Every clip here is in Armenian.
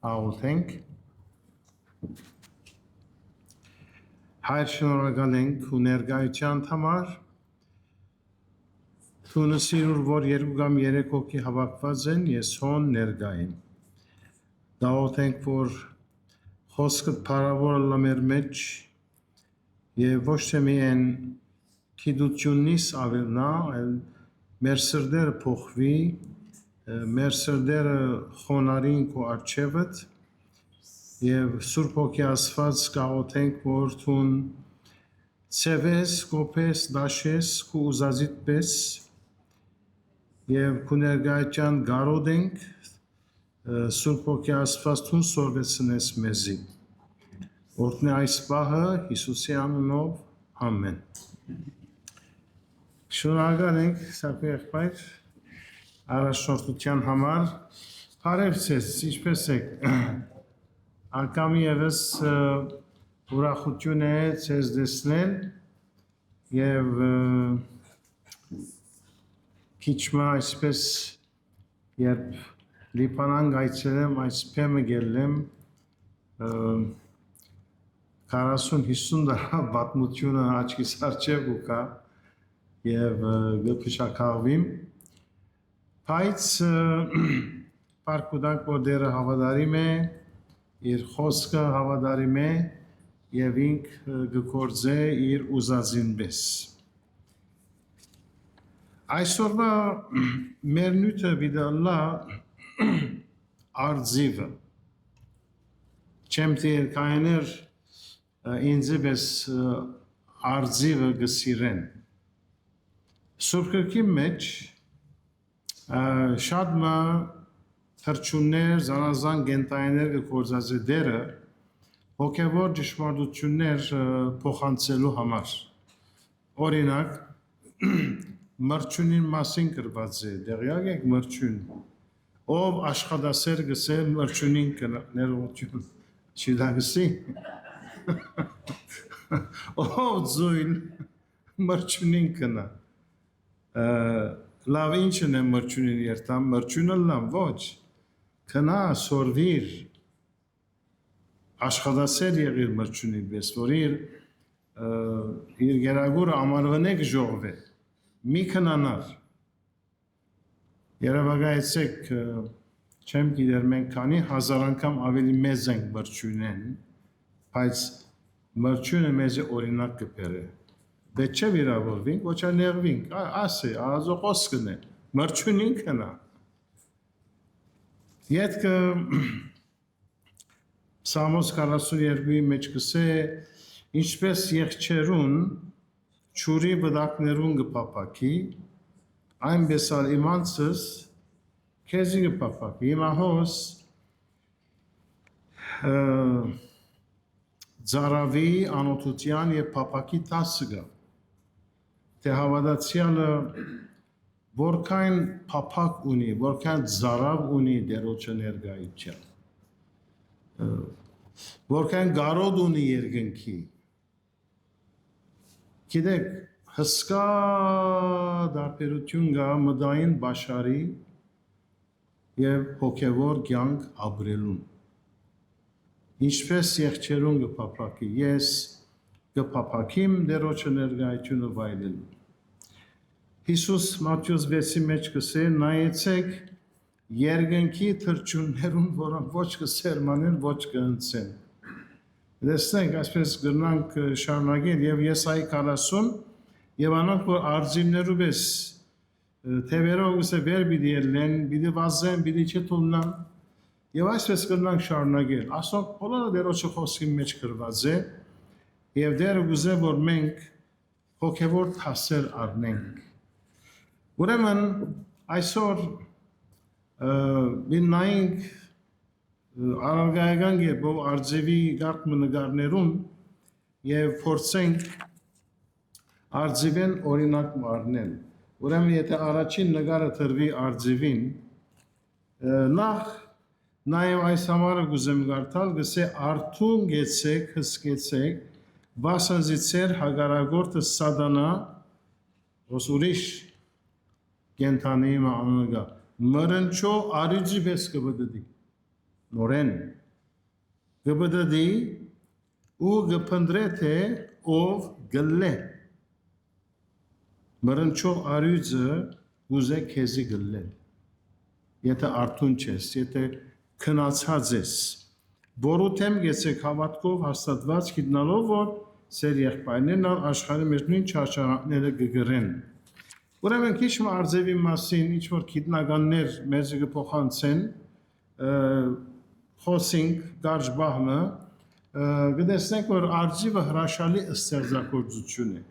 աղոթենք։ Հայր շնորհակալ ենք ու ներկայության համար, Թունը սիրուր, որ երկու կամ երեք հոգի հավաքված են, ես հոն ներկա եմ։ Աղոթենք, որ խոսքդ փառավոր ըլլա մեր մեջ եւ ոչ թե միայն գիտությունից ավելնա, այլ մեր սրտերը փոխվի, մեր սրտերը խոնարհին քո առջևդ եւ Սուրբ Հոգի Աստված կաղոթենք, որ թուն ցևես, կոփես, դաշես քո ուզածիդ պես եւ քո ներկայության գարոդենք Սուրբ Հոգի Աստված թուն սորվեցնես մեզի։ Օրհնի այս պահը Հիսուսի անունով, ամեն։ Շնորհակալ ենք Սակո եղբայր առաջնորդության համար, բարև ձեզ, ինչպես եք։ Անգամ ևս ուրախություն է ձեզ տեսնել եւ քիչմա այսպես երբ Լիբանան գայցելեմ, այս փեմը գելեմ 40-50 դարավ պատմությունը աչքիս առջև ու կա եւ գփշակավիմ բայց պարկուդանք որ դերը հավատարիմ է իր խոսքը հավատարիմ է եւ ինք գործե իր ուզածին պես այսօրվա մեր նյութը բիդալլա արձիվը չեմ տեր կայներ ինձ պես արձիվը գսիրեն Սուրբ գրքի մեջ շատ մը թրջուններ, զանազան գենտայիներ գործածի դերը հոգևոր ճշմարտություններ փոխանցելու համար։ Օրինակ, մրջունին մասին գրված է, դեղյակ եք մրջուն, ով աշխատասեր գսե մրջունին ներողություն, չի դա գսի, ով ձույն մրջունին կնա, լավ ինչն է մրջունին երտամ, մրջունը լավ ոչ, կնա սորվիր, աշխատասեր եղիր մրջունին պես, որ իր գերագուրը ամարվնեք ժողվ է, մի կնանար, երևագայեցեք չեմ գիտեր մենք կանի, 1000 անգամ ավելի մեզ ենք մրջուն են, բայց մրջունը մեզ է օրինակ կպեր է, Դե չէ վիրավորվինք, ոչ ներվինք, ասե, ազոխոսկն է, մրջունին կնա։ Ետքը Սամոս 42-ի մեջ կսե, ինչպես եղջերուն, չուրի բդակներուն գպապակի, այնպես ալ իմանցս, կեզի գպապակի, իմահոս, ձարավի, անոթության և պապակի տասը գա, թե հավատացյալը որքան փափակ ունի, որքան զարավ ունի դերոջը ներկայության, որքան գարոդ ունի երկնքի, գիտեք, հսկա դարբերություն գա մտային բաշարի և հոգևոր կյանք ապրելուն, ինչպես եղջերուն գպապակի, ես գպապակիմ դերոջը ներկայությունը վայելելու։ Հիսուս Մատթեոս 6-ի մեջ կսե, նայեցեք երկնքի թրջուններուն, որոնք ոչ կսերմանեն, ոչ կընծեն։ Տեսնենք, այսպես գրնանք շարունակել և Եսայի 40 և անոնք, որ արձիվներու պես թևերով գսե վեր բիդի ելեն, բիդի վազեն, բիդի չտուննան և այսպես գրնանք շարունակել։ Ասոնք բոլորը դերոջը խոսքի մեջ գրված է և դերը գուզե, որ մենք հոգևոր թասեր առնենք։ Ուրեմն այսօր նայենք արարգայական գերբով արձևի գարդմը նգարներուն և փորձենք արձևեն օրինակ մարնել։ Ուրեմն եթե առաջին նգարը թրվի արձևին, նախ նաև այս համարը գուզեմ գարդալ, գսե արդուն գեցեք, հսկեցեք, վասնզի ծեր հագարագորդը սատանա, ոս ուրիշ կենթանի անունը գա, մրնչո արիջի պես կբդդի։ նորեն գբդդի ու գփնդրե թե ով գլե մրնչող արյուծը ուզե քեզի գլել եթե արթուն չես եթե քնացած ես բորութեմ գեցեք հավատքով հաստատված գիտնալով որ սեր եղբայրներն աշխարհի մեջ նույն չարչարանքները գգրեն ուրեմն քիչ արձևի մասին ինչ որ գիտնականներ մեզ կփոխանցեն խոսինք գարժ բահմը գտեսնենք որ արձիվը հրաշալի ստեղծագործություն է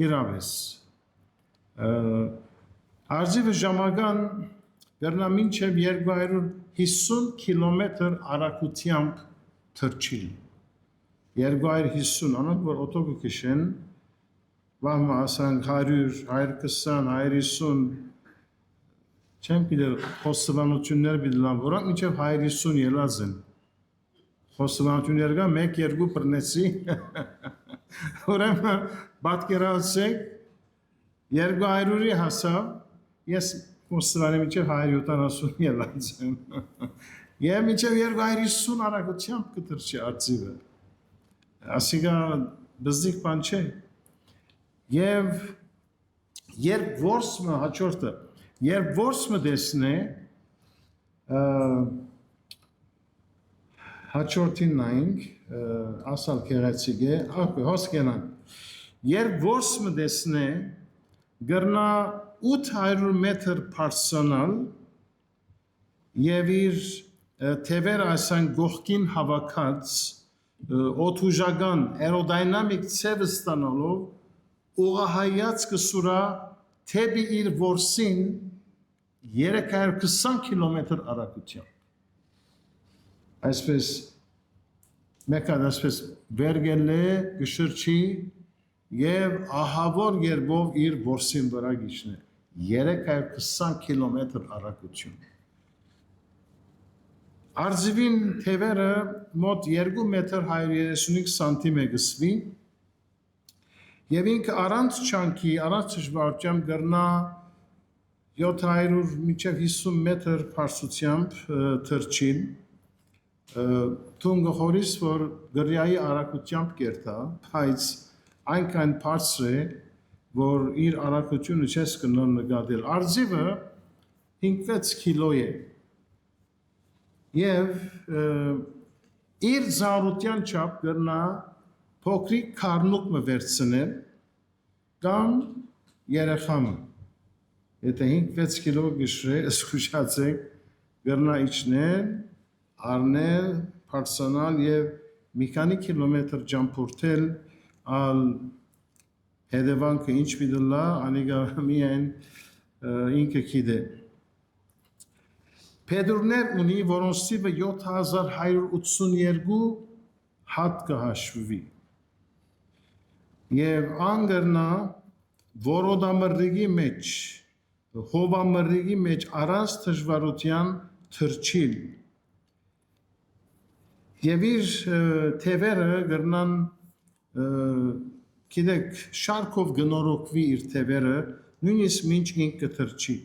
իրավես արձիվը ժամական բեռնա մինչև 250 կիլոմետր արագությամբ թռչիլ 250 անոնք որ օտոկը քշեն վահմը ասանք 100, 120, 150 չեմ գիտեր խոստովանություններ բիդլան որոնք մինչև 150 ելած են խոստովանություններ կա 1-2 բռնեցի ուրեմն պատկերացրեք 200-ի հասավ ես խոստովանի մինչև 170 ելած եմ եւ մինչև 250 արագությամբ կթռչի արձիվը ասիկա բզիկ բան չէ Եվ երբ որսմը հաջորդը, երբ որսմը դեսնե, հաջորդին նայինք, ասալ կեղեցիկ է, հոս կենանք, երբ որսմը դեսնե, գրնա 800 մետր պարսոնալ և իր թևեր ասան գողքին հավաքած, օթուժական, էրոդայնամիկ ծև ստանալով, ուղահայաց կսուրա թեպի իր որսին 320 կիլոմետր արագությամբ։ Այսպես մեկան այսպես վերգել է գշրջի և ահավոր երբով իր որսին վրա գիչն է 320 կիլոմետր արագություն։ Արձիվին թևերը մոտ 2 մետր 135 սանտիմ է գսվի Եվ ինքը առանց չանքի, առանց ճշմարտությամբ գրնա 700 մինչև 50 մետր բարձրությամբ թռչիլ, թուն գխորիս, որ գրյայի արագությամբ կերտա, բայց այնքան բարձր է, որ իր արագությունը չես կնոր նկատել։ Արձիվը 5-6 կիլո է և իր զարության չափ գրնա փոքրիկ քառնուկ մը վերցնել կամ երեխամը եթե 5-6 կիլո գշրե զգուշացեք գրնա իջնել առնել բարձրանալ և մի քանի կիլոմետր ճամփորդել ալ հետևանքը ինչ պիտի անիկա միայն ինքը գիտե Փետրներ ունի որոնց թիվը 7182 հատ կհաշվվի Եվ անգրնա որոդամրրիգի մեջ, հովամրրիգի մեջ առանց թժվարության թրջիլ Եվ իր թևերը գրնան, գիտեք, շարքով գնորոքվի իր թևերը, նույնիսկ մինչ ինք կթրջի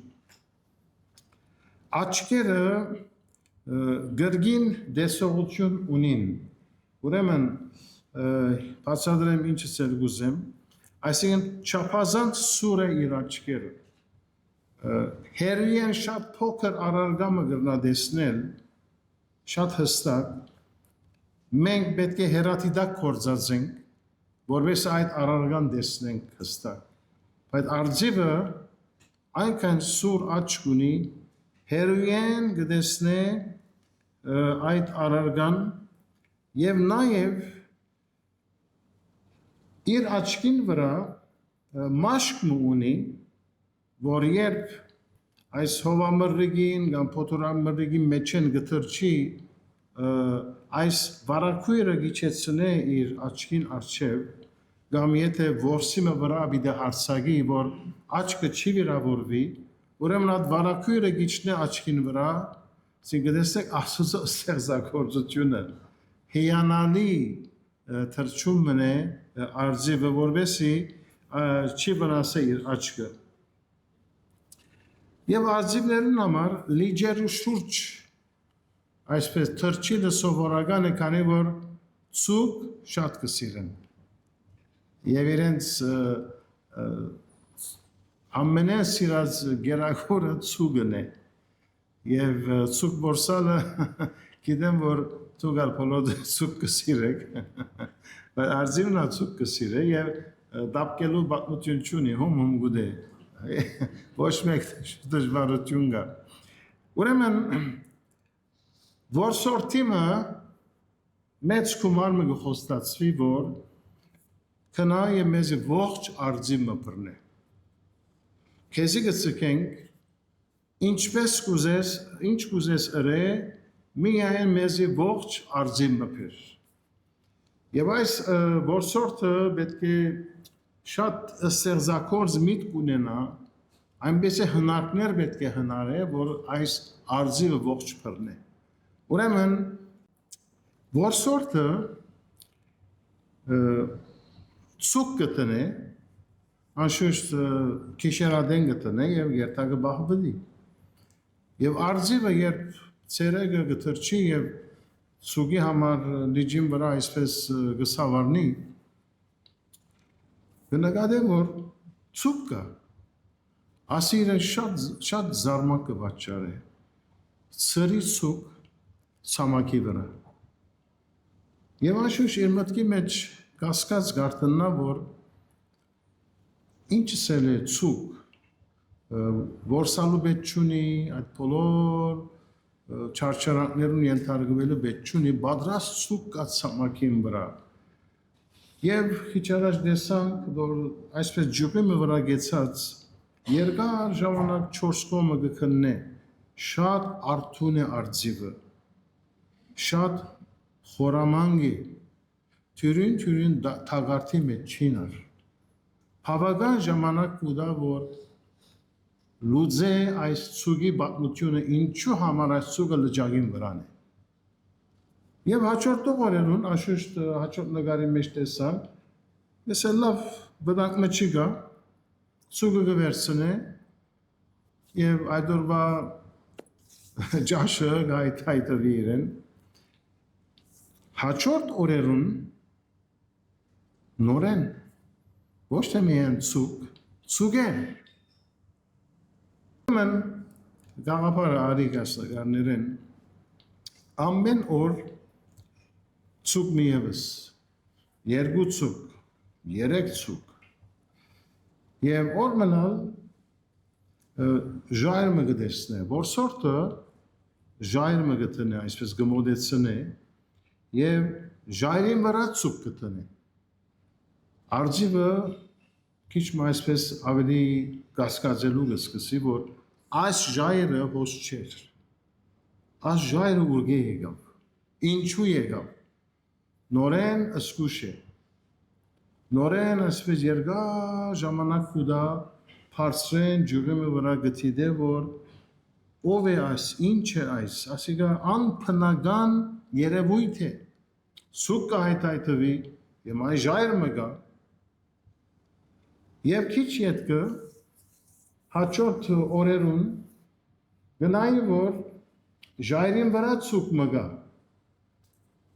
Աչկերը գրգին դեսողություն ունին, ուրեմն բացադրեմ ինչս էլ գուզեմ, այսինքն չափազանց սուր է իր աչքերը, հերիեն շատ փոքր առարգամը գրնա դեսնել, շատ հստակ, մենք պետք է հերաթիդակ կործածենք, որպես այդ առարգան դեսնենք հստակ, բայց արձիվը այնքան սուր աչք ունի, հերիեն գդեսնե այդ առարգան և նաև իր աչքին վրա մաշկ ունի, որ երբ այս հովամրրիգին կամ փոթորամրրիգի մեջ են գթրջի, այս վարակույրը գիչեցնե իր աչքին արջև, կամ եթե որսիմը վրա բիդե հարցագի, որ աչքը չի վիրավորվի, ուրեմն այդ վարակույրը գիչնե աչքին վրա, գտեսեք Աստծո ստեղծագործությունը, հիանալի թրջումն է արձիվը, որպեսզի չի վնասե իր աչքը։ Եվ արձիվներն համար լիճերու շուրջ այսպես թրջիլը սովորական է, քանի որ ցուկ շատ կսիրեն։ Եվ իրենց ամենասիրած գերակորը ցուկն է։ Եվ ցուկ բորսալը գիտեմ, որ ցուկալ բոլորը ցուկ կսիրեք, բայց արձիվն է ցուկ կսիրե եւ դապկելու բացություն չունի, հում գուդե։ Ոչ մեկ դժվարություն կա։ Ուրեմն որսորդիմը մեծ գումար մը խոստացվի, որ քնա եւ մեզ ողջ արձիվը բռնե։ Քեզի գցենք ինչպես կուզես, ինչ կուզես ըրե, միայն մեզի ողջ արձիվը բռ։ Եվ այս որսորդը պետք է շատ ստեղծագործ միտք ունենա, այնպես է հնարքներ պետք է հնարե, որ այս արձիվը ողջ բռնե։ Ուրեմն որսորդը ցուկ կտնե, անշուշտ քիշերադեն կտնե եւ երթակը բախվի։ Եվ արձիվը երբ ցերեգը գտրչի եւ ցուկի համար լիջին վրա այսպես գսավարնի, կնկատե որ ցուկ կա, ասիրը շատ զարմակ կվաճառե, ցրի ցուկ ցամաքի վրա։ Եվ անշուշտ իր մտքի մեջ կասկած գարտնա, որ ինչս էլ է ցուկ, որսալու պետք չունի, այդ բոլոր չարչարանքներուն ենթարկվելու պետք չունի, պատրաստ ցուկ կա ցամաքին վրա։ Եվ քիչ առաջ տեսանք, որ այսպես ջուկի վրա գեցած երկար ժամանակ 4 կողմը կքննե, շատ արթուն է արձիվը, շատ խորամանկ է, թյուրին թագարթի մեջ չինար։ Բավական ժամանակ կուտա, որ լուծե այս ցուկի պատմությունը ինչու համար այս ցուկը լճակին վրան է։ Եվ հաջորդ օրերուն, անշուշտ հաջորդ նկարի մեջ տեսանք, ես լավ վտանգը չի գա, ցուկը կվերցնե եւ այդ օրվա ջաշը գայթայթվի իրեն։ Հաջորդ օրերուն նորեն ոչ թե միայն ցուկեն։ Ուրեմն գաղափարը արիկ ասականներեն ամեն օր ցուկ մի ևս, երկու ցուկ, երեք ցուկ եւ օր մնալ ժայռը գտեսնե, որսորդը ժայռը գտնե, այսպես գմոդեցնե եւ ժայռին վրա ցուկ գտնե։ Արձիվը քիչ այսպես ավելի կասկածելու կսկսի, որ այս ժայռը ոչ չէր։ Այս ժայռը ուղղե եկավ։ Ինչու եկավ։ Նորեն սկուշ է։ Նորեն այսպես երկար ժամանակ կուտա բարձրեն ջուրի վրա գտիդե, որ ով է այս, ինչ է այս, ասիկա անփնական երևույթ է։ Ցուկ կհայթայթվի, եւ այս ժայռը մգա։ Եվ քիչ ետքը հաջորդ օրերուն գնայի, որ ժայռին վրա ցուկ մգա։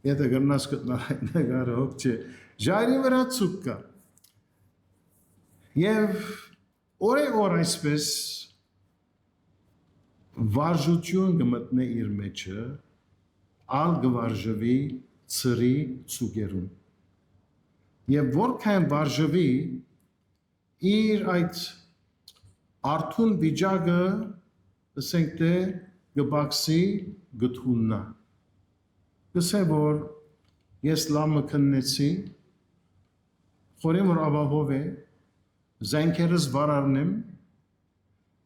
Եթե գրնաս գտնար այդ նկարը հոգ չէ, ժայռին վրա ցուկ կա։ Եվ օր այսպես վարժություն կմտնե իր մեջը, ալ գվարժվի ցրի ցուկերուն։ Եվ որքան վարժվի իր այդ արթուն վիճակը, ասենք թե գբաքսի գթուննա։ Գսե որ ես լամը քննեցի, խորին որ աբահով է, զենքերս վարարնեմ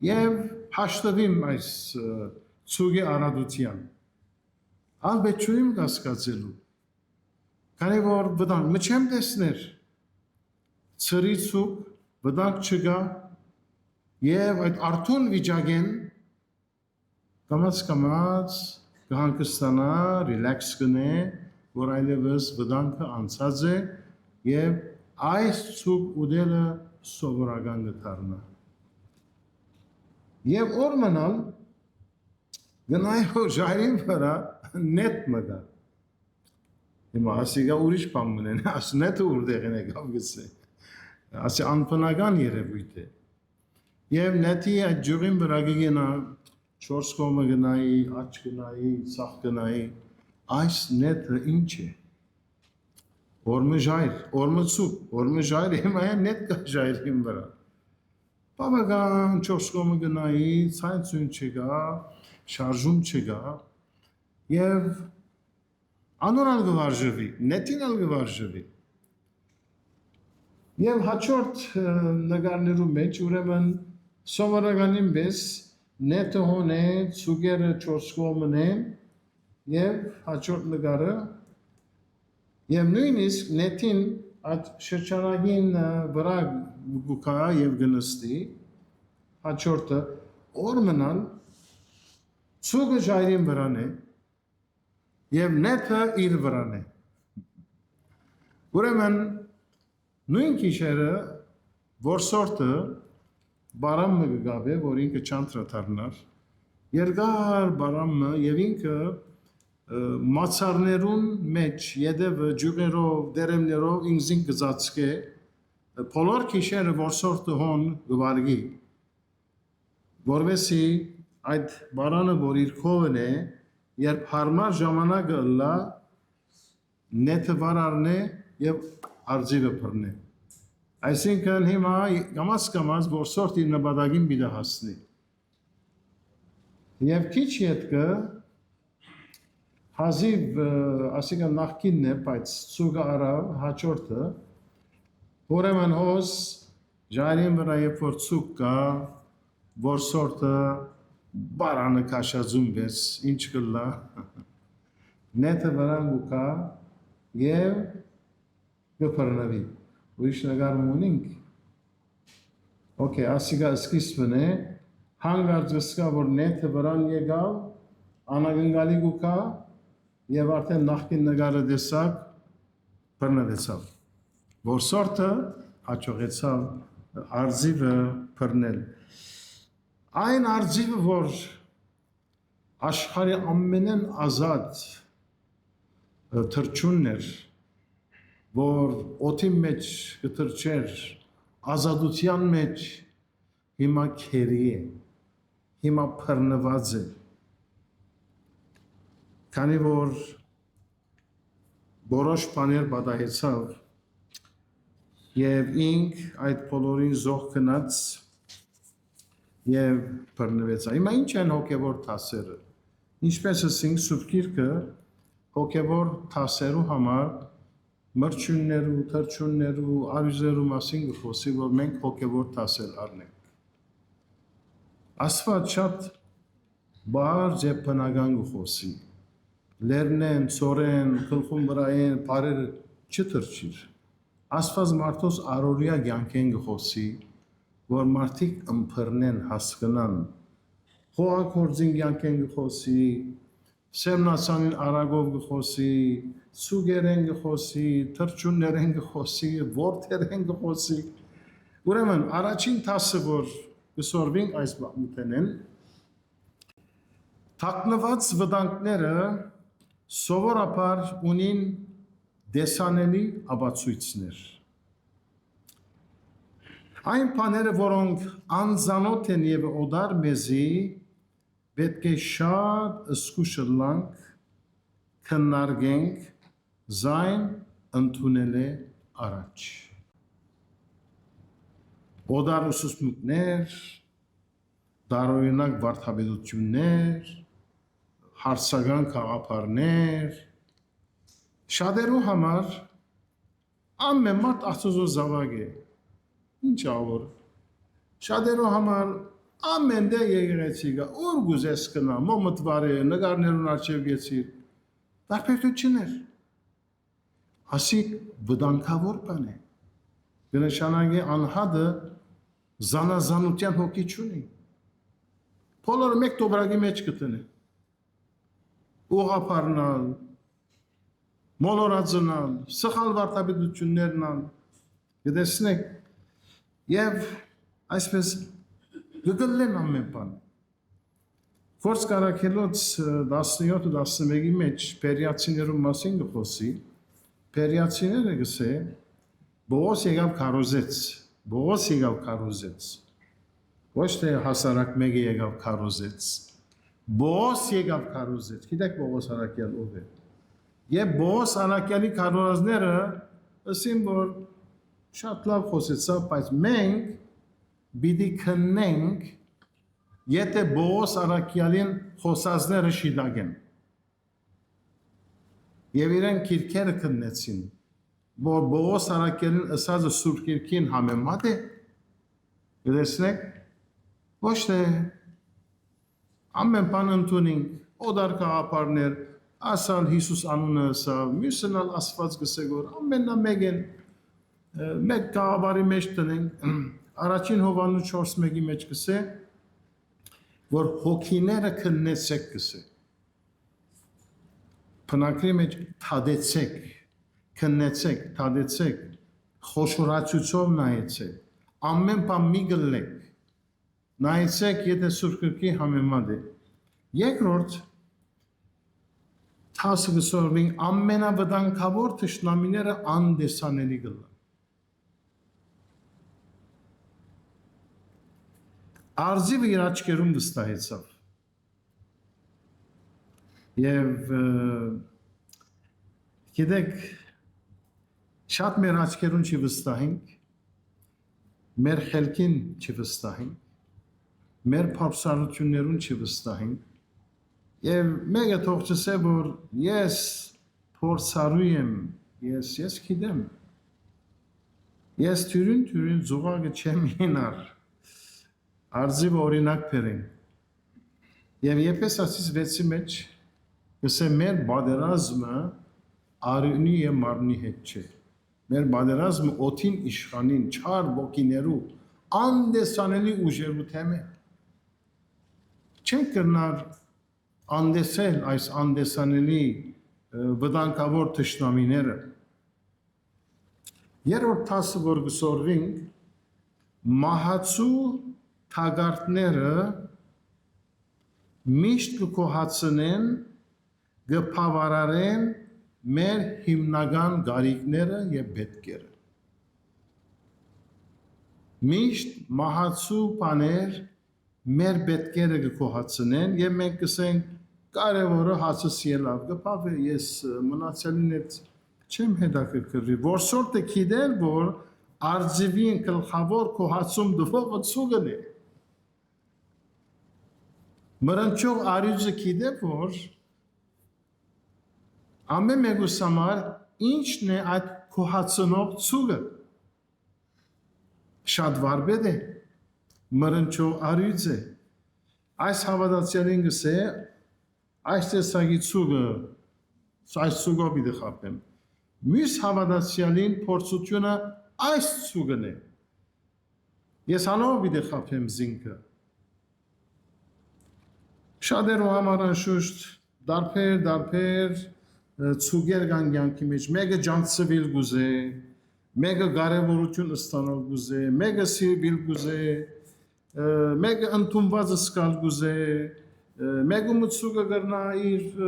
եւ հաշտվիմ այս ցուկի արադության։ Ալբետ չունիմ կասկածելու, քանի որ վտանգ չեմ տեսներ, ցրի ցուկ վտանգ չկա եւ այդ արթուն վիճակեն կամաց կհանգստանա, ռիլաքս կնե, որ այլևս վտանգը անցած է եւ այս ցուկ ուդելը սովորական գտարնա։ Եվ օր մնալ գնայ ժայռին վրա net մգա։ Հիմա ասիգա ուրիշ բան մնեն, աս նետը ուրդեղին եկավ գսե։ Ասի անբնական երևույթ է։ Եվ նետի այդ ջուրին վրա գնա 4 կողմը գնայի, աջ գնայի, սախ գնայի, այս նետը ինչ է։ Օրմը ժայր, հիմա է նետ կա ժայրին վրա։ Բավական 4 կողմը գնայի, ցայնցուն չգա, շարժում չգա, եւ անորալ գվարժվի, նետին ալ գվարժվի։ Եվ հաջորդ նկարներու մեջ ուրեմն սովորականին պես նետը հոն է, ցուգերը 4 կողմն է եւ հաջորդ նկարը եւ նույնիսկ նետին այդ շրջանագին վրա գուկա եւ գնստի հաջորդը օրմնալ ցուգը ժայրին վրան է եւ նետը իր վրան է ուրեմն նույն քիշերը որսորտը բարամը գաբե որ ինքը չանտրաթարնար երկար բարամը եւ ինքը մացարներուն մեջ յետևը ջուղերով դերեմներով ինքզին գծածկե բոլոր քիշերը որսորտը հոն գվարգի որովհետեւ այդ բարանը որ իր քովն է երբ հարմար ժամանակը լա նետը վարարն է եւ արձիվը բռնե այսինքն հիմա կամաց որսորտի նպատակին պիտի հասնի եւ քիչ յետքը հազիվ ասիկա նախքինն է բայց ցուգը արավ հաջորդը ուրեմն հոս ժայրին վրա երբ որ ցուգ կա որսորտը բարանը քաշածում պես ինչ կլա նետը վրան գուկա եւ գփռնվի ուրիշ նկար ունենք օքեյ ասիկա սկիզբն է հանգարց սկա որ նետը վրան եկավ անագնգալի գուկա եւ արդեն նախքին նկարը տեսակ բռնվեցավ որսորտը հաջողեցավ արձիվը բռնել այն արձիվը որ աշխարհի ամենեն ազատ թրջունն էր որ օդի մեջ կթրջեր ազատության մեջ հիմա քերի է հիմա բռնված է քանի որ որոշ բաներ պատահեցավ եւ ինք այդ բոլորին զոհ գնաց եւ բռնվեց հիմա ինչ են հոգեվոր թասերը ինչպես ասենք սուրբ գիրքը հոգեվոր թասերու համար մրջուններու թրջուններու արյուզերու մասին գխոսի որ մենք հոգեվոր թասեր առնենք աստված շատ բարձ եւ բնական գխոսի լերնեն ծորեն գլխում վրայեն բարերը չթրջիր աստված մարդոս առօրյա կյանքեն գխոսի որ մարդիկ ըմբռնեն հասկանան խոհակորձին կյանքեն գխոսի սերմնացանին արագով գխոսի ցուգերեն գխոսի թրջուններեն գխոսի որդերեն գխոսի ուրեմն առաջին տասը որ գսորվենք այս բանութենեն թաքնված վտանգները սովորաբար ունին դեսանելի ապացույցներ այն բաները որոնք անզանոթ են եւ օդար մեզի պետք է շատ զգուշ լանք քննարկենք զայն ընդունել է առաջ օդար ուսուցմունքներ դարօրինակ վարդապետություններ հարցական խաղապարներ շատերու համար ամեն մարդ աստծո զավակ է ինչ ավոր շատերու համար ամեն դե եկեղեցի գա ուր գուզես կնա մոմտվարը նկարներուն արչև գեցիր տարբերություններ ասի վտանգավոր բան է կնշանակի անհատը զանազանության հոգի չունի բոլորը մեկ տոբրակի մեջ կտնի ուղղափառնալ մոլորածնալ սխալ վարդապետություններն ան գտեսնեք եւ այսպես գգլեն ամեն բան Որս կարակելոց 17-11-ի մեջ պերիացիներու մասին գխոսի, պերիացիները գսե, Բողոս եկավ քարոզեց, ոչ թե հասարակ մեկը եկավ քարոզեց, Բողոս եկավ քարոզեց, գիտեք Բողոս Արաքյալ ով է, և Բողոս Արաքյալի քարոզները ըսին, որ շատ լավ խոսեցավ, բայց մենք բիդի քննենք, եթե Բողոս Արաքյալին խոսածները շիդագեն։ Եվ իրեն քիրքերը քննեցին, որ Բողոս Արաքյալին ըսածը Սուրբ Գիրքին համեմատ է, գտեսնեք, ոչ թե ամեն բան ընդունենք, օդար կաղապարներ, ասալ Հիսուս անունը ըսավ, մյուսն ալ Աստված գսե որ ամենա մեկ են, մեկ կաղապարի մեջ տնենք, առաջին Հովհաննես 4:1-ի մեջ գսե, որ հոգիները քննեցեք գսե, բնակրի մեջ թադեցեք, քննեցեք, թադեցեք, խոշորացուցով նայեցեք, ամեն բան մի գլեք, նայեցեք, եթե Սուրբ Գրքի համեմատ է։ Երկրորդ, թասը գսորվին ամենավտանգավոր թշնամիները անդեսանելի գլան։ Արձիվը իր աչքերում վստահեցավ։ Եվ գիտեք, շատ մեր աչքերուն չի վստահենք, մեր խելքին չի վստահենք, մեր փորձառություններուն չի վստահենք, եւ մեկը թող չսե, որ ես փորձառու եմ, ես գիտեմ, ես թյուրին զուգակը չեմ ինար, արձիվը օրինակ բերենք։ Եվ Եփեսացիս 6-ի մեջ գսե մեր բادرազմը արյունի եւ մարմնի հետ չէ։ Մեր բادرազմը օդին իշխանին, չար ոգիներու, անդեսանելի ուժերու թեմ է։ Չենք կրնար անդեսել այս անդեսանելի վտանգավոր թշնամիները։ Երրորդ տասը որ գսորվինք, մահացու թագարտները միշտ կկոհացնեն, գփավարարեն մեր հիմնական գարիքները եւ պետքերը։ Միշտ մահացու բաներ մեր պետքերը կկոհացնեն եւ մենք կսենք կարևորը հացս ելավ գփավե ես մնացյալին հետ չեմ հետաքրքրվի որսորտը գիտել որ արձիվին գլխավոր կոհացում դվողը ցուգն է մրանչող արյուծը գիտե որ ամեն մեկուս համար ինչն է այդ կոհացնող ցուգը շատ վարպետ է մրանչող արյուծ է այս հավատացյալին գսե այս տեսակի ցուգը այս ցուգով իդի խապեմ մյուս հավատացյալին փորձությունը այս ցուգն է ես անով իդի խապեմ զինքը շատերու համար անշուշտ դարբեր ցուգեր կան կյանքի մեջ մեկը ջանցվել գուզե մեկը կարևորություն ստանալ գուզե մեկը սիրվել գուզե մեկը ընդունված սկալ գուզե մեկը մցուգը գրնա իր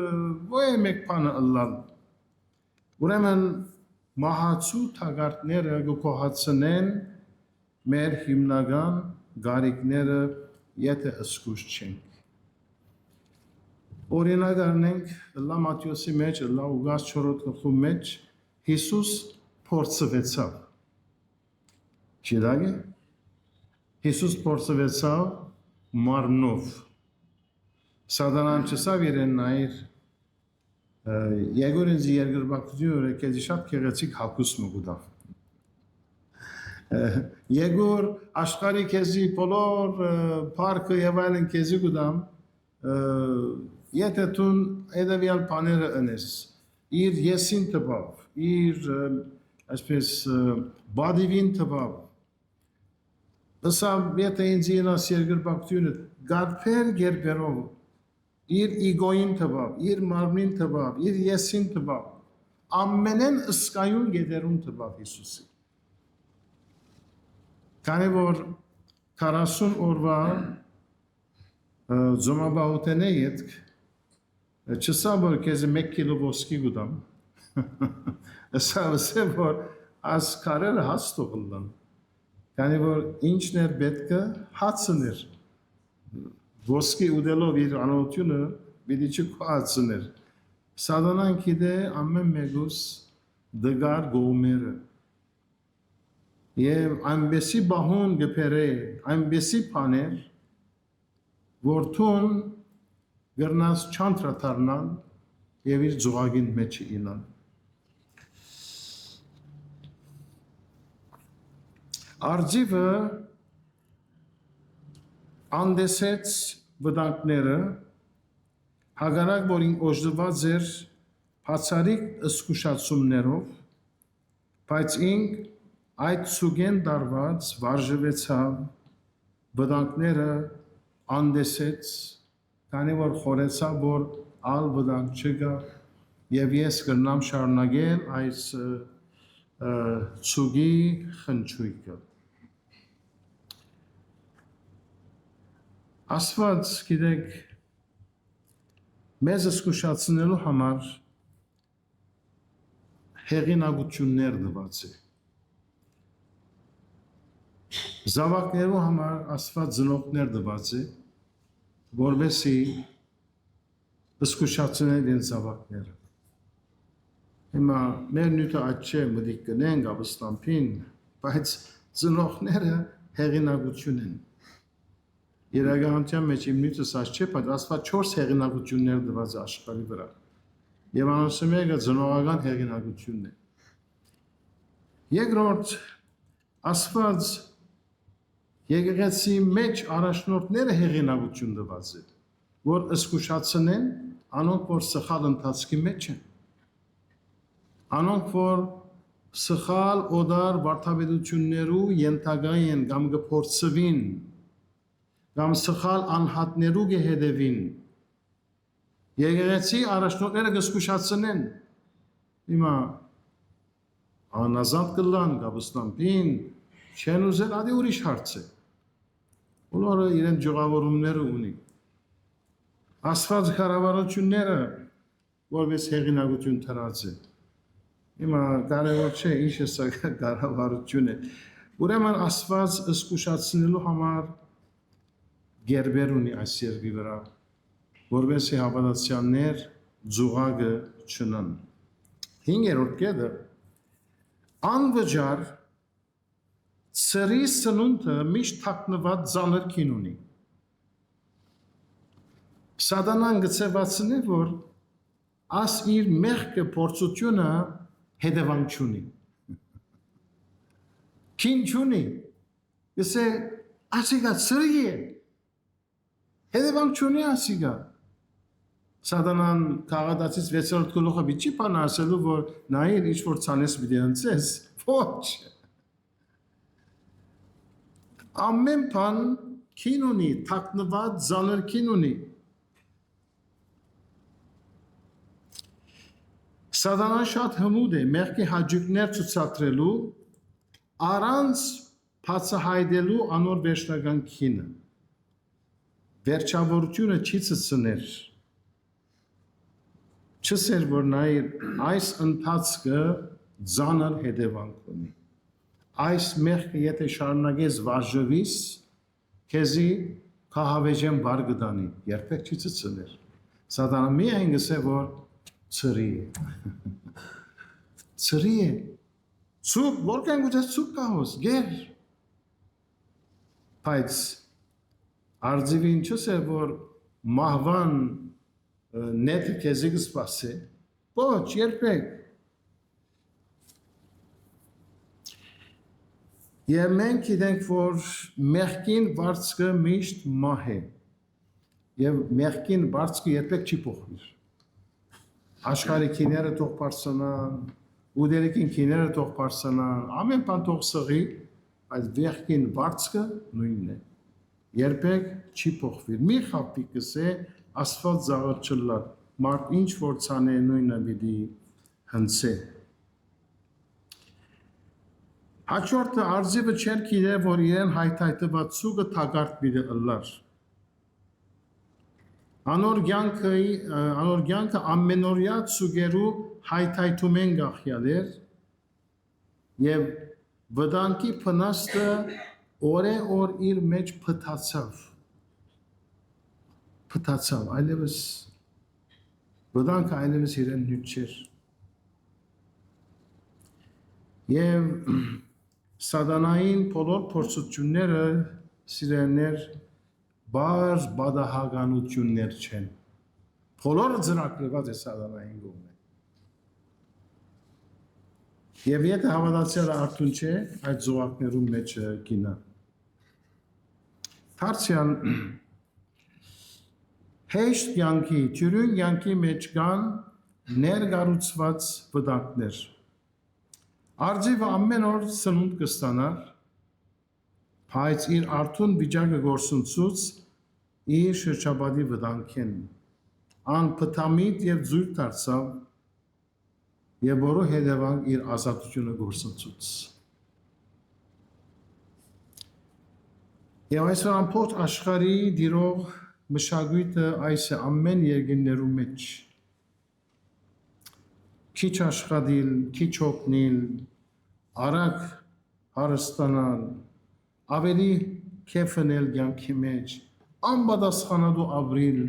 ոյ մեկ բանը ըլլալ ուրեմն մահացու թագարտները գոհացնեն մեր հիմնական գարիկները եթե ըսկուս չենք օրինակ առնենք լա Մատթեոսի մեջ լա Ուգաս 4-րդ գլխու մեջ Հիսուս փորձվեցավ Չդագե Հիսուս փորձվեցավ մարմնով Սատանան չսավ իրեն նայր Եգորենձի երկրպագությունը քեզի շատ քեղեցիկ հակուս մգուտավ Եգոր աշխարհի քեզի բոլոր парքը եւ այլն քեզի գուտամ Եթե տուն հետևյալ բաները ընես, իր եսին տպավ, իր այսպես բադիվին տպավ, ըսավ եթե ինձ ինաս երկրպագությունը գարբեր գերբերով, իր իգոյին տպավ, իր մարմնին տպավ, իր եսին տպավ, ամենեն ըսկայուն գետերուն տպավ Հիսուսի։ Քանի որ 40 օրվա Ձոմաբահութենե ետք չսա որ քեզ 1 կիլո ոսկի գուտամ ասա որ աս կարերը հաց թողնան քանի որ ինչն էր պետքը հացն էր ոսկի ուդելով իր անօթյունը պիտի չկացներ սատանան գիտե ամեն մեկուս դգար գոմերը եւ այնպեսի բահուն գբերե այնպեսի բաներ որթուն գրնաս չանտրաթարնան եւ իր զուգագին մեջ ինան Արձիվը անդեսեց վտանգները հագարակ որին օժդված էր բացարիք զգուշացումներով բայց ինք այդ ցուգեն դարված վարժվեցավ վտանգները անդեսեց քանի որ խորեցավ որ ալ վտանգ չկա եւ ես կրնամ շարունակել այս ցուգի խնչույկը Աստված գիտեք մեզ զգուշացնելու համար հեղինակություններ տված է Զավակներու համար Աստված ծնողներ տված է որովհետեւ զգուշացնել են զավակները Հիմա մեր նյութը աչե մտիկ կնենք ապստամփին բայց ծնողները հեղինակություն են Իրականության մեջ իմ նյութը սա չէ, բայց Աստված 4 հեղինակություններ տված աշխարհի վրա։ Եվ անոնց մեկը ծնողական հեղինակությունն է։ Երկրորդ Աստված եկեղեցի մեջ առաջնորդները հեղինակություն տված է, որ զգուշացնեն անոնք որ սխալ ընթացքի մեջ են։ Անոնք որ սխալ օդար վարդապետություններու ենթակա են կամ կփորձվին կամ սխալ անհատներու կհետևին եկեղեցի առաջնորդները կզգուշացնեն հիմա անազատ կլան գաբստամփին չեն ուզել ադի ուրիշ հարց է բոլորը իրեն ջողավորումները ունի Աստված կառավարությունները որպես հեղինակություն դրած է հիմա կարևոր չէ ինչ է սա կառավարություն է ուրեմն Աստված զգուշացնելու համար գերբեր ունի այս երկրի վրա, որովհետեւ հավատացյալներ զուգակը չնան։ 5-րդ կետը անվճար ծրի սնունդը միշտ թաքնված ծանր քին ունի։ Սատանան գծվածնի որ աս իր մեղքը փորձությունը հետևանք չունի։ Քին չունի։ Գսե ասիգա ծրի է Հետևանք չունի ասիգա Սատանան քաղաքացից 6-րդ գլուխը բիճի բան ասելու որ նայիր ինչ որ ցանես պիտի անցես ոչ ամեն բան քին ունի թաքնված ծանր քին ունի Սատանան շատ հմուտ է մեղքի հաճույքներ ցուցադրելու առանց բացահայտելու անոր վերջնական քինը Վերջավորությունը չի ցցներ Չսեր որ նայր այս ընթացքը ծանր հետևանք ունի Այս մեղքը եթե շարունակես վարժվիս քեզի կահավեժեն բար կդանի երբեք չի ցցներ Սատանան միայն գսե որ ծրի է ծրի է ցուկ որքան գուցե ցուկ կահոս գեր բայց Արձիվին չսե որ մահվան նեթ քեզի կսպասե ոչ երբեք Եվ մենք գիտենք որ մեղքին վարձքը միշտ մահ է եւ մեղքին վարձքը երբեք չի փոխվի Աշխարհի քիները թող բարձրանան ուդերիկին քիները թող բարձրանան ամեն բան թող սղի այդ մեղքին վարձքը նույնն է Երբեք չի փոխվի։ Մի խապի կսե Աստված զաղը չլար։ Մարդ ինչ որ ցանե նույնը պիտի հնցե։ Հաջորդը արձիվը չեր գիտե որ իրեն հայթայթված ցուկը թագարտ պիտի ըլլար։ Անոր կյանքը ամենօրյա ցուգերու հայթայթում են գախյալեր եւ վտանգի փնաստը օր իր մեջ փթացավ այլևս վտանգը այլևս իրեն նյութ չէր եւ սատանային բոլոր փորձությունները սիրելիներ բարձ բադահականություններ չեն բոլորը ծրագրված է սատանային կողմէ եւ եթե հավատացյալը արթուն չէ այդ զոհակներու մեջ կինա Թարցիան հեշտ կյանքի թյուրին կյանքի մեջ կան ներկառուցված վտանգներ Արձիվը ամեն օր սնունդ կստանար բայց իր արթուն վիճակը գործընծուց իր շրջապատի վտանգեն անփթամիտ եւ զույգ դարձավ եւ որը հետևանք իր ազատությունը գործընծուց եւ այսօր ամբողջ աշխարհի դիրող մշակույթը այս է ամեն երկրներու մեջ քիչ աշխատիլ, քիչ օգնիլ, արագ հարստանալ, ավելի քեֆնել կյանքի մեջ, անպատասխանատու ապրիլ,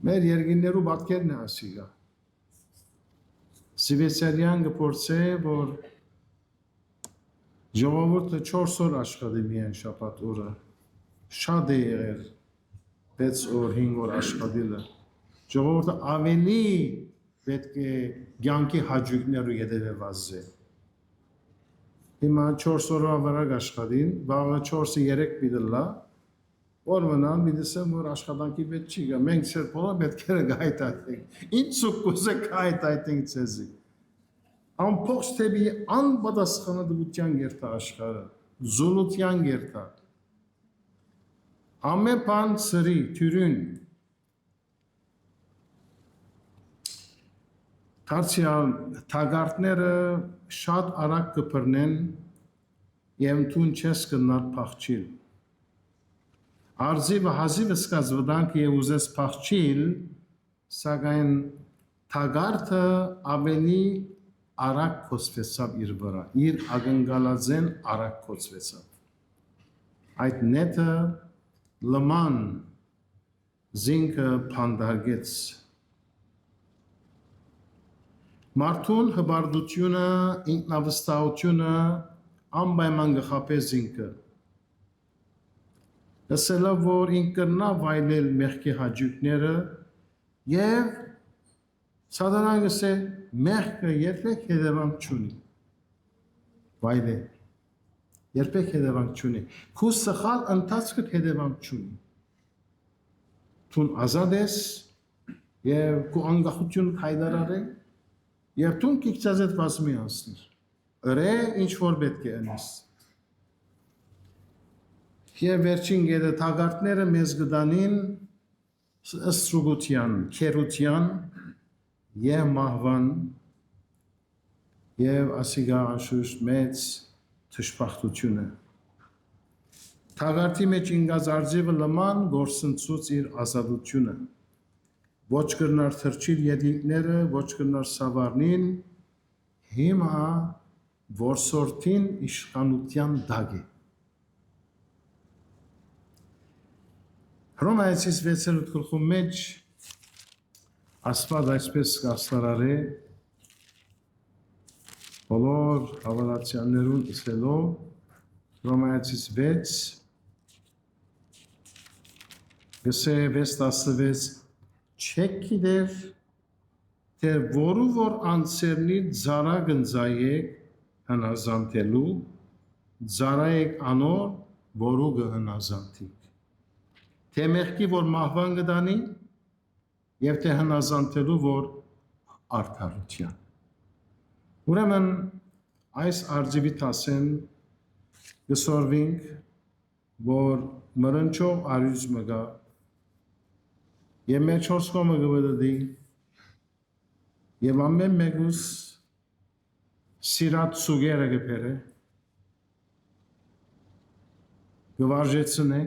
մեր երկրներու պատկերն է ասիգա։ Սիվեսարյան կփորձե, որ ժողովուրդը 4 օր աշխատի միայն շաբաթ օրը, շատ է եղել 6 օր, 5 օր աշխատիլը, ժողովուրդը ավելի պետք է կյանքի հաճույքներու ետևված է։ Հիմա 4 օրվա վրա աշխատին, վաղը 4-ը 3 պիտի լա, որ մնան միտիսեմ, որ աշխատանքի պետք չի գա, մենք սեր բոլոր պետքերը գայտայթենք, ինչ սուկ կուզե գայտայթենք ծեզի։ Ամբողջ թեպի անպատասխանատվության գերտա աշխարհը, զուլության գերտա։ Ամեն բան սրի, թյուրին, Թարցիան թագարտները շատ արագ կփռնեն եւ ընդուն չես կնար փախչիլ։ Արձիվը հազիվ սկաց վտանգ եւ ուզես փախչիլ, սակայն թագարտը ավելի արագ կոչվեցավ իր վրա, իր ակնկալածեն արագ կոչվեցավ։ Այդ նետը լման զինքը փանդարգեց Մարդուն հբարդությունը, ինքնավստահությունը անպայման գխապես ինքը։ Լսելով, որ ինքնա վայելել մեղքի հաճույքները եւ սատանան գսե մեղքը երբեք հետևանք չունի։ Վայելե։ Երբեք հետևանք չունի։ Քու սխալ ընթացքը հետևանք չունի։ Թուն ազատ ես եւ քու անկախություն հայտարարել Եվ տուն կիքցազետ վասմի անսնիր, ըրե ինչ որ պետք է ընես։ Եվ վերջին գետը թագարտները մեզ գդանին ստրուգության, կերության և մահվան և ասիգա անշուշտ մեծ թշպախտությունը։ Թագարտի մեջ ինգած արձիվը լման գործընծուց իր ազատությունը։ Ոչ կրնար թրջիլ ետինքները, ոչ կրնար սավարնին, հիմա որսորդին իշխանության դագ է։ Հռոմայացիս 6-րդ գլխում մեջ Աստված այսպես կաստարար է բոլոր հավատացյալներուն ասելով Հռոմայացիս 6 գսե 6:16 Չեք գիտեր, թե որու որ անցերնի ձարա գնձայեք հնազանդելու, ձարայեք անոր, որու գհնազանդիք։ Թե մեղքի, որ մահվան գդանի, և թե հնազանդելու, որ արդարության։ Ուրեմն, այս արձիվի տասեն գսորվինք, որ մրնչով արյուզ մգա, Եվ մեր 4 կոմը գվդդի, և ամեն մեկուս սիրատ սուգերը գպեր է, գվարժեցն է,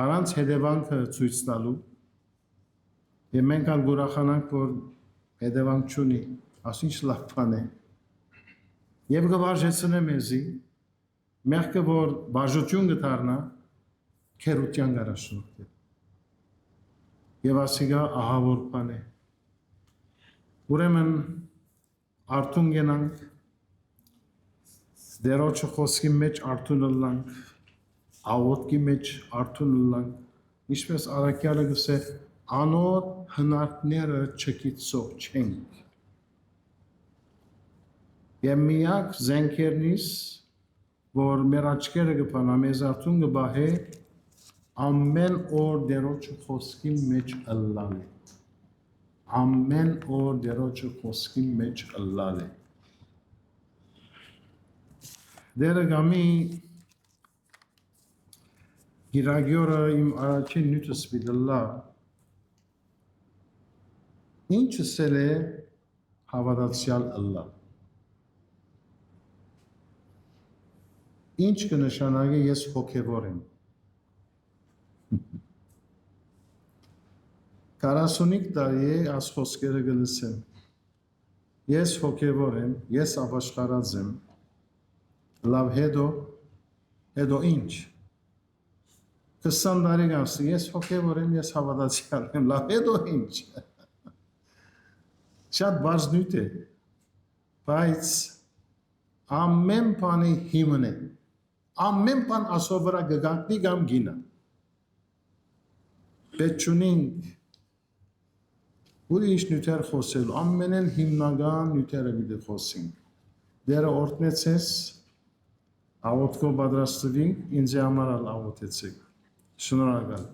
առանց հետևանքը ցույց տալու եւ մենք ալ գուրախանանք որ հետևանք չունի ասինչ լավ բան է եւ գվարժեցնե մեզի մեղքը որ բաժություն կդառնա քերության գարաշնորհ եւ ասիգա ահավոր բան է ուրեմն արթուն գնանք դերոջը խոսքի մեջ արթուն լանք աղոտքի մեջ արթուն լանք ինչպես Արաքյալը գսե անոր հնարքները չկիցող չենք եւ միակ զենքերնից որ մեր աչքերը կփանա մեզ արթուն կբահե ամեն օր դերոջը խոսքի մեջ ըլլալ է ամեն օր դերոջը խոսքի մեջ ըլլալ է դերը գամի Գիրագյորը իմ առաջին նյութը սպիդլա ինչս էլ է հավատացյալ ըլլա ինչ կնշանակի ես հոգևոր եմ 45 տարի է այս խոսքերը գլսեմ ես հոգևոր եմ ես ապաշխարած եմ լավ հետո ինչ 20 տարի գասի ես հոգևոր եմ ես հավատացյալ եմ լավ հետո ինչ շատ բարձ նյութ է բայց ամեն բանի հիմն է ամեն բան ասո վրա գգանքի կամ գինա պետք չունենք ուրիշ նյութեր խոսելու ամենեն հիմնական նյութերը պիտի խոսենք դերը օրհնեցես աղոթքով պատրաստվի ինձ համար ալ աղոթեցեք շնորհակալ